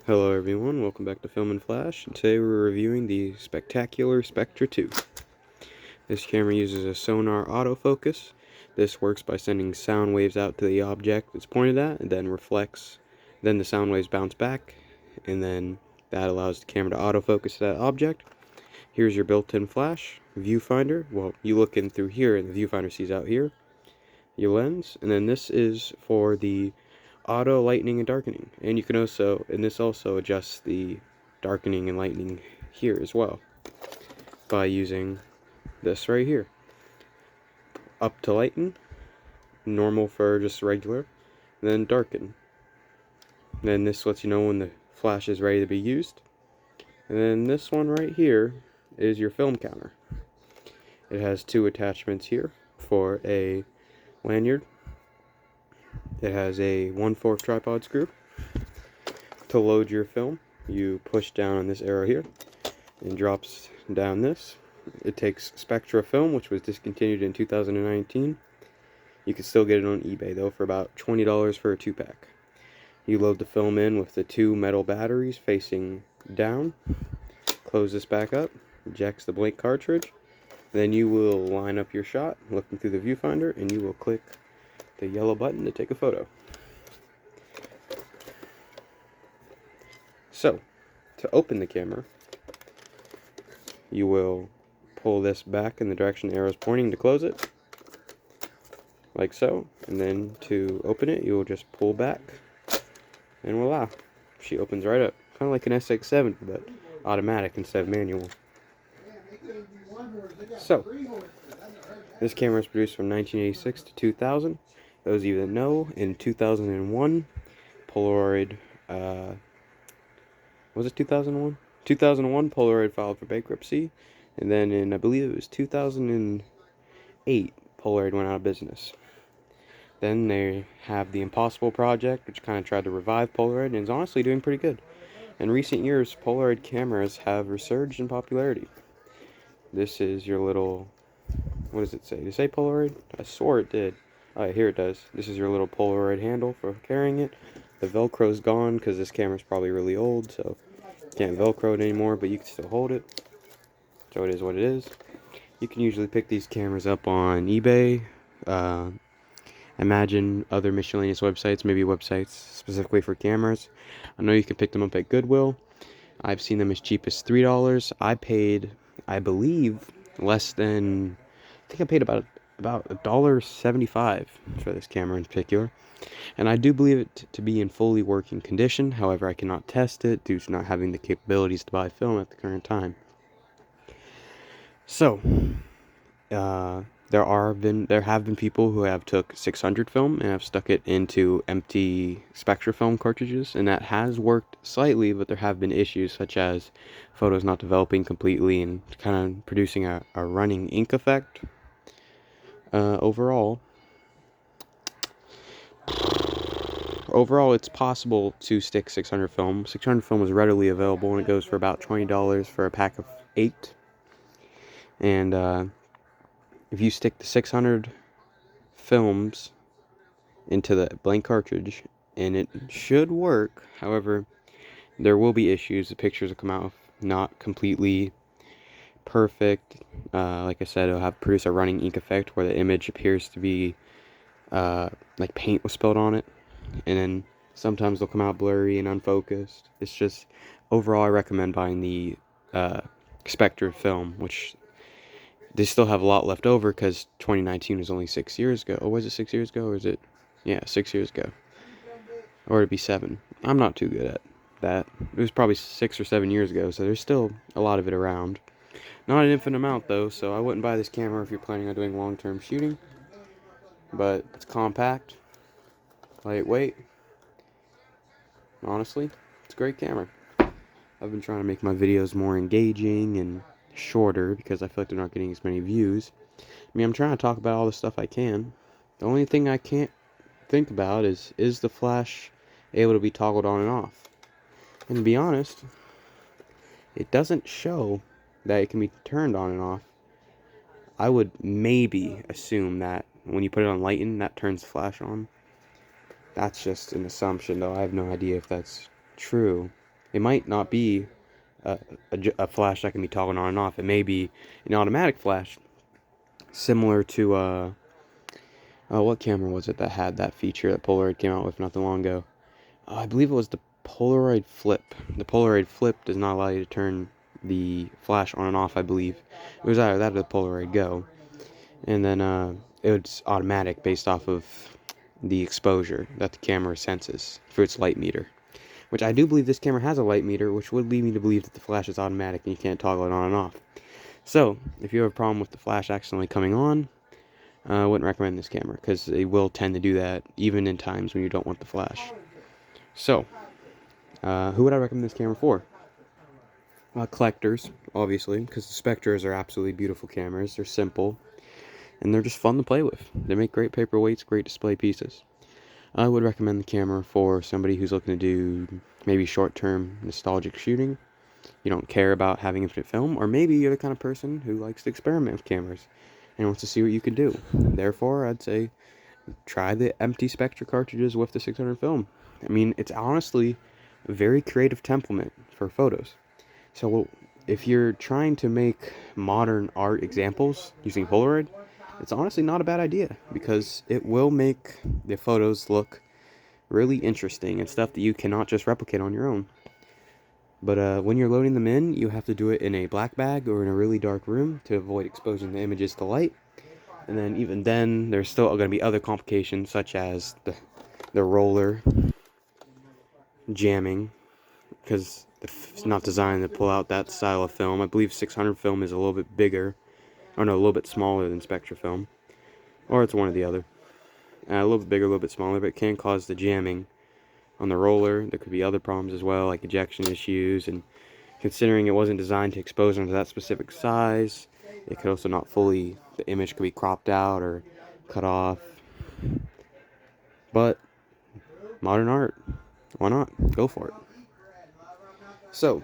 Hello everyone, welcome back to Film and Flash. Today we're reviewing the spectacular Spectra 2. This camera uses a sonar autofocus. This works by sending sound waves out to the object it's pointed at, and then reflects. Then the sound waves bounce back, and then that allows the camera to autofocus that object. Here's your built-in flash, viewfinder. Well, you look in through here, and the viewfinder sees out here. Your lens, and then this is for the auto lightening and darkening, and you can also, and this also adjusts the darkening and lightening here as well by using this right here. Up to lighten, normal for just regular, then darken. Then this lets you know when the flash is ready to be used. And then this one right here is your film counter. It has two attachments here for a lanyard. It has a 1/4 tripod screw. To load your film, you push down on this arrow here and drops down this. It takes Spectra film, which was discontinued in 2019. You can still get it on eBay though for about $20 for a 2-pack. You load the film in with the two metal batteries facing down. Close this back up, ejects the blank cartridge. Then you will line up your shot, looking through the viewfinder, and you will click the yellow button to take a photo. So, to open the camera, you will pull this back in the direction the arrow is pointing to close it, like so, and then to open it, you will just pull back, and voila, she opens right up, kind of like an SX7, but automatic instead of manual. So, this camera was produced from 1986 to 2000. Those of you that know, in 2001, Polaroid, was it 2001? 2001, Polaroid filed for bankruptcy, and then in, I believe it was 2008, Polaroid went out of business. Then they have the Impossible project, which kind of tried to revive Polaroid, and is honestly doing pretty good. In recent years, Polaroid cameras have resurged in popularity. This is your little, what does it say? Did it say Polaroid? I swore it did. Oh, here it does. This is your little Polaroid handle for carrying it. The Velcro's gone because this camera's probably really old, so you can't Velcro it anymore, but you can still hold it. So it is what it is. You can usually pick these cameras up on eBay. Imagine other miscellaneous websites, maybe websites specifically for cameras. I know you can pick them up at Goodwill. I've seen them as cheap as $3. I paid, I believe, less than, I think I paid about $1.75 for this camera in particular. And I do believe it to be in fully working condition. However, I cannot test it due to not having the capabilities to buy film at the current time. So, there have been people who have took 600 film and have stuck it into empty Spectra film cartridges, and that has worked slightly, but there have been issues such as photos not developing completely and kind of producing a running ink effect. Overall, it's possible to stick 600 film. 600 film is readily available, and it goes for about $20 for a pack of 8. And if you stick the 600 films into the blank cartridge, and it should work. However, there will be issues. The pictures will come out not completely perfect. Like I said, it'll produce a running ink effect where the image appears to be like paint was spilled on it, and then sometimes they'll come out blurry and unfocused. It's just, overall, I recommend buying the Spectra film, which they still have a lot left over because 2019 was only 6 years ago. Oh, was it 6 years ago, or is it? Yeah, 6 years ago. Or it'd be 7. I'm not too good at that. It was probably 6 or 7 years ago, so there's still a lot of it around. Not an infinite amount, though, so I wouldn't buy this camera if you're planning on doing long-term shooting. But it's compact, lightweight. Honestly, it's a great camera. I've been trying to make my videos more engaging and shorter because I feel like they're not getting as many views. I mean, I'm trying to talk about all the stuff I can. The only thing I can't think about is the flash able to be toggled on and off? And to be honest, it doesn't show that it can be turned on and off. I would maybe assume that when you put it on lighten, that turns the flash on. That's just an assumption, though. I have no idea if that's true. It might not be a flash that can be toggled on and off. It may be an automatic flash, similar to what camera was it that had that feature that Polaroid came out with not too long ago? I believe it was the Polaroid Flip. The Polaroid Flip does not allow you to turn the flash on and off, I believe. It was either that or the Polaroid Go. And then it's automatic based off of the exposure that the camera senses for its light meter. Which I do believe this camera has a light meter, which would lead me to believe that the flash is automatic and you can't toggle it on and off. So, if you have a problem with the flash accidentally coming on, I wouldn't recommend this camera, because it will tend to do that even in times when you don't want the flash. So, who would I recommend this camera for? Collectors, obviously, because the Spectras are absolutely beautiful cameras. They're simple, and they're just fun to play with. They make great paperweights, great display pieces. I would recommend the camera for somebody who's looking to do maybe short-term nostalgic shooting. You don't care about having infinite film, or maybe you're the kind of person who likes to experiment with cameras and wants to see what you can do. Therefore, I'd say try the empty Spectra cartridges with the 600 film. I mean, it's honestly a very creative template for photos. So if you're trying to make modern art examples using Polaroid, it's honestly not a bad idea, because it will make the photos look really interesting and stuff that you cannot just replicate on your own. But when you're loading them in, you have to do it in a black bag or in a really dark room to avoid exposing the images to light. And then even then, there's still going to be other complications, such as the roller jamming, because it's not designed to pull out that style of film. I believe 600 film is a little bit bigger, or no, a little bit smaller than Spectra film, or it's one or the other. A little bit bigger, a little bit smaller, but it can cause the jamming on the roller. There could be other problems as well, like ejection issues, and considering it wasn't designed to expose onto that specific size, it could also not fully, the image could be cropped out or cut off. But modern art, why not? Go for it. So,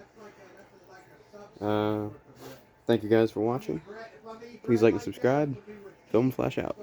thank you guys for watching. Please like and subscribe. Film Flash out.